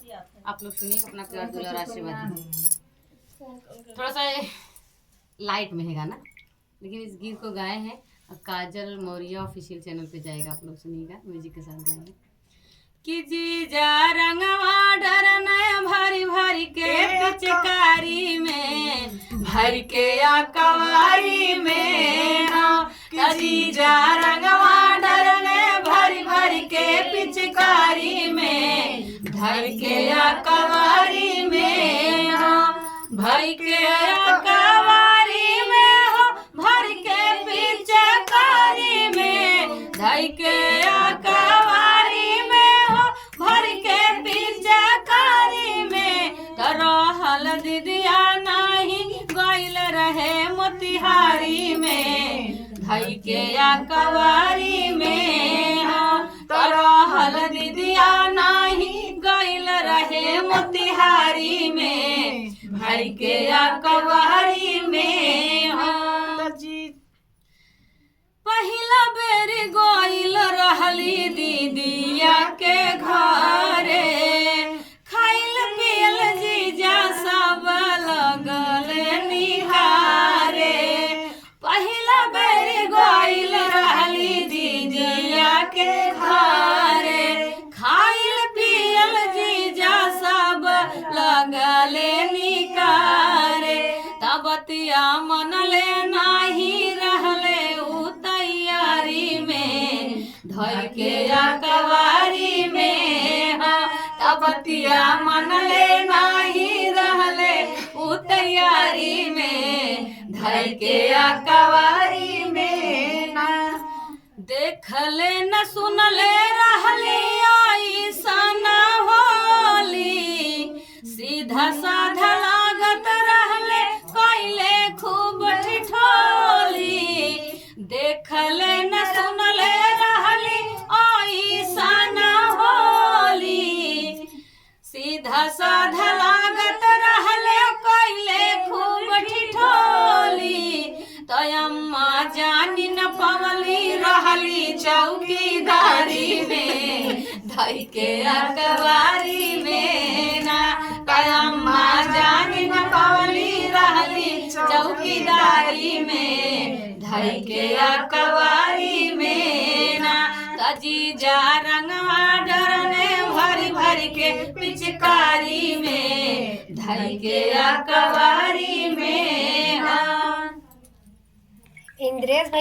आप लोग सुनिए, अपना प्यार दुलार आशीर्वाद दीजिए। थोड़ा सा लाइट में है गाना, लेकिन इस गीत को गाए हैं काजल मौर्य ऑफिशियल चैनल पे जाएगा, आप लोग सुनिएगा, म्यूजिक के साथ गाएंगे। कि जीजा रंगवा डरना भारी भारी के पिचकारी में, भर के या कवारी में, जीजा रंगवा डरने भारी भारी के पिचकारी में, भर के या कवारी में, भर के या कवारी में हो, भर के पिचकारी में, धर के या कवारी में हो, भर के पिचकारी में, रहल दीदिया नहीं गइल रहे मोतिहारी में, धई के या कवारी में, रहल दीदिया नहीं गइल रहे मोतिहारी में, भर के या कवारी में। पहिला बेर गइल रहली दीदिया के घरे, खाइल पियल जीजा सब लगल निहारे। पहिला बेर गइल रहली दीदिया के घरे, खाइल पियल जीजा सब लगल निकारे। तबतिया मनले नाही रहले तैयारी में, धर के या कवारी में, तबतिया मनले नहीं रहले उ तैयारी में, धर के या कवारी में। देखले न सुनले रहले ऐसन होली, सीधा साधा लागत रहले कैले खूब ठिठोली। देखले न सुनले रहली ऐसन होली, सीधा साधा लागत रहले कैले खूब ठिठोली। तयम्मा जानी न पवली रहली चौकीदारी में, धई के अकबारी में ना। तयम्मा जानी न पवली रहली चौकीदारी में, धई के अकबारी में ना। जीजा रंगवा डरने भरी भरी के पिचकारी में, धई के अकबारी में। इंद्रेश